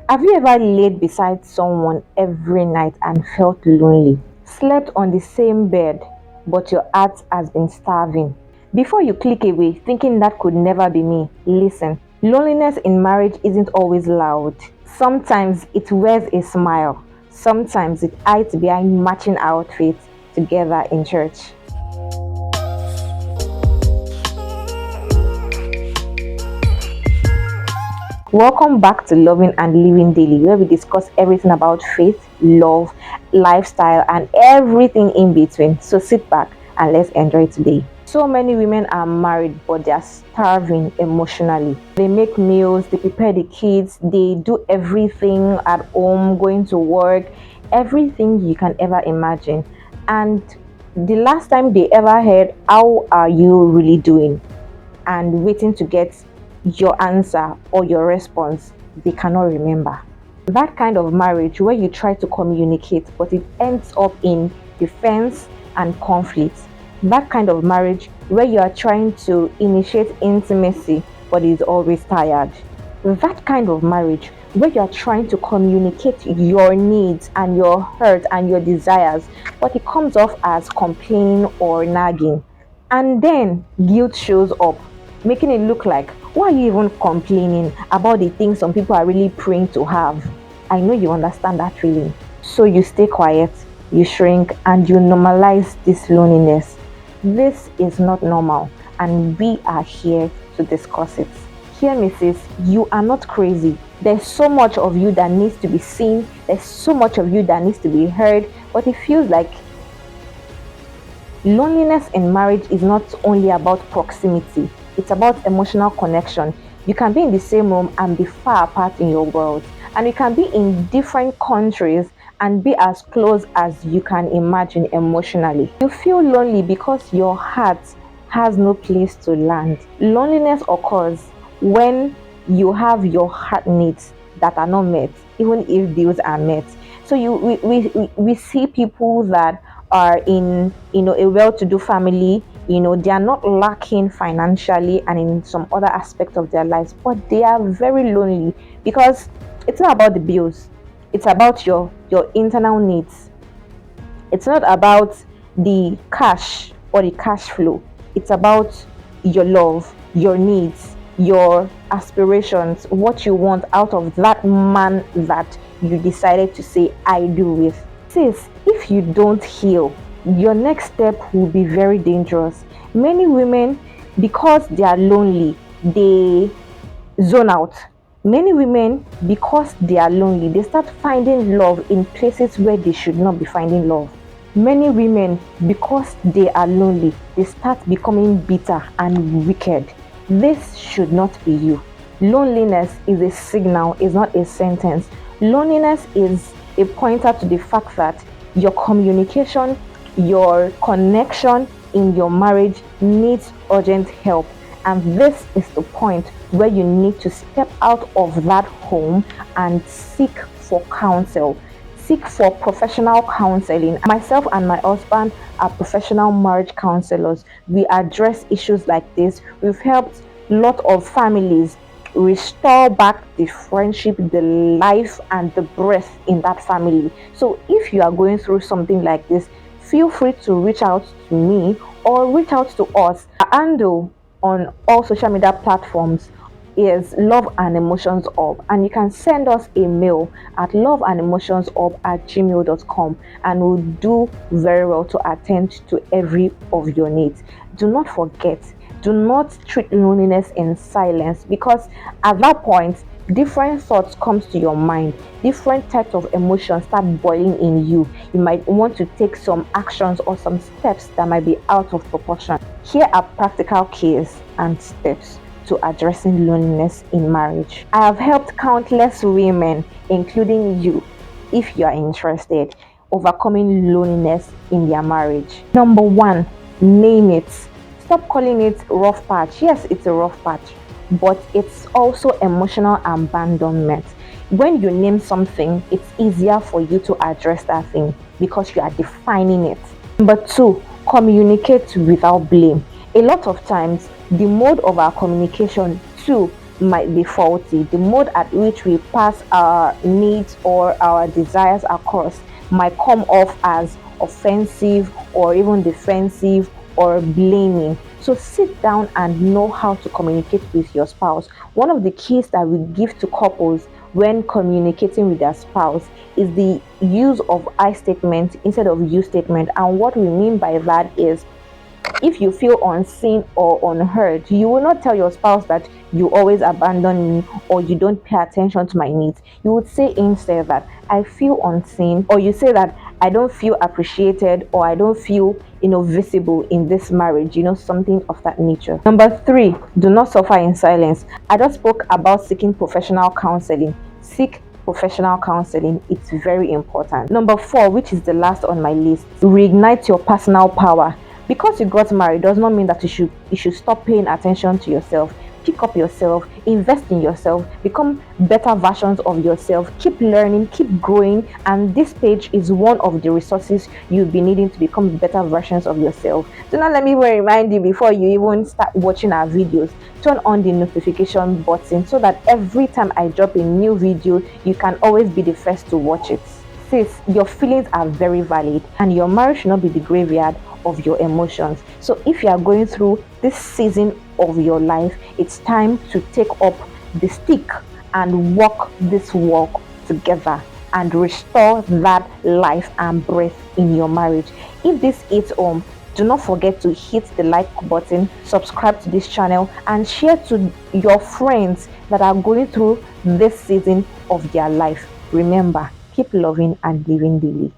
Have you ever laid beside someone every night and felt lonely? Slept on the same bed, but your heart has been starving? Before you click away, thinking that could never be me, listen. Loneliness in marriage isn't always loud. Sometimes it wears a smile. Sometimes it hides behind matching outfits together in church. Welcome back to Loving and Living Daily, where we discuss everything about faith, love, lifestyle, and everything in between. So sit back and let's enjoy today. So many women are married, but they are starving emotionally. They make meals, they prepare the kids, they do everything at home, going to work, everything you can ever imagine. And the last time they ever heard, "How are you really doing?" and waiting to get your answer or your response, they cannot remember. That kind of marriage where you try to communicate but it ends up in defense and conflict. That kind of marriage where you are trying to initiate intimacy but is always tired. That kind of marriage where you are trying to communicate your needs and your hurt and your desires, but it comes off as complaining or nagging. And then guilt shows up, making it look like, why are you even complaining about the things some people are really praying to have? I know you understand that feeling. So you stay quiet, you shrink, and you normalize this loneliness. This is not normal, and we are here to discuss it. Hear me, sis, you are not crazy. There's so much of you that needs to be seen, there's so much of you that needs to be heard, but it feels like loneliness in marriage is not only about proximity, it's about emotional connection. You can be in the same room and be far apart in your world, and you can be in different countries and be as close as you can imagine emotionally. You feel lonely because your heart has no place to land. Loneliness occurs when you have your heart needs that are not met, even if those are met. So we see people that are in a well-to-do family. They are not lacking financially and in some other aspect of their lives, but they are very lonely because it's not about the bills, it's about your internal needs. It's not about the cash or the cash flow. It's about your love, your needs, your aspirations, what you want out of that man that you decided to say I do with. Sis, if you don't heal, your next step will be very dangerous. Many women, because they are lonely, they zone out. Many women, because they are lonely, they start finding love in places where they should not be finding love. Many women, because they are lonely, they start becoming bitter and wicked. This should not be you. Loneliness is a signal, is not a sentence. Loneliness is a pointer to the fact that your communication, your connection in your marriage needs urgent help. And this is the point where you need to step out of that home and seek for counsel. Seek for professional counseling. Myself and my husband are professional marriage counselors. We address issues like this. We've helped a lot of families restore back the friendship, the life, and the breath in that family. So if you are going through something like this, feel free to reach out to me or reach out to us. Our handle on all social media platforms is Love and Emotions Hub, and you can send us a mail at loveandemotionshub@gmail.com, and we'll do very well to attend to every of your needs. Do not forget, do not treat loneliness in silence, because at that point different thoughts comes to your mind, different types of emotions start boiling in you. You might want to take some actions or some steps that might be out of proportion. Here are practical keys and steps to addressing loneliness in marriage. I have helped countless women, including you, if you are interested, overcoming loneliness in their marriage. Number one, name it. Stop calling it rough patch. Yes, it's a rough patch, but it's also emotional abandonment. When you name something, it's easier for you to address that thing because you are defining it. Number two, communicate without blame. A lot of times, the mode of our communication too might be faulty. The mode at which we pass our needs or our desires across might come off as offensive or even defensive or blaming. So sit down and know how to communicate with your spouse. One of the keys that we give to couples when communicating with their spouse is the use of I statement instead of you statement. And what we mean by that is, if you feel unseen or unheard, you will not tell your spouse that you always abandon me or you don't pay attention to my needs. You would say instead that I feel unseen, or you say that I don't feel appreciated, or I don't feel visible in this marriage, something of that nature. Number 3, do not suffer in silence. I just spoke about seeking professional counseling. Seek professional counseling. It's very important. Number 4, which is the last on my list, reignite your personal power. Because you got married does not mean that you should stop paying attention to yourself. Pick up yourself, invest in yourself, become better versions of yourself, keep learning, keep growing, and this page is one of the resources you'll be needing to become better versions of yourself. Do not let me remind you, before you even start watching our videos, turn on the notification button so that every time I drop a new video, you can always be the first to watch it. Sis, your feelings are very valid, and your marriage should not be the graveyard of your emotions. So if you are going through this season of your life, it's time to take up the stick and walk this walk together and restore that life and breath in your marriage. If this hits home, do not forget to hit the like button, subscribe to this channel, and share to your friends that are going through this season of their life. Remember, keep loving and living daily.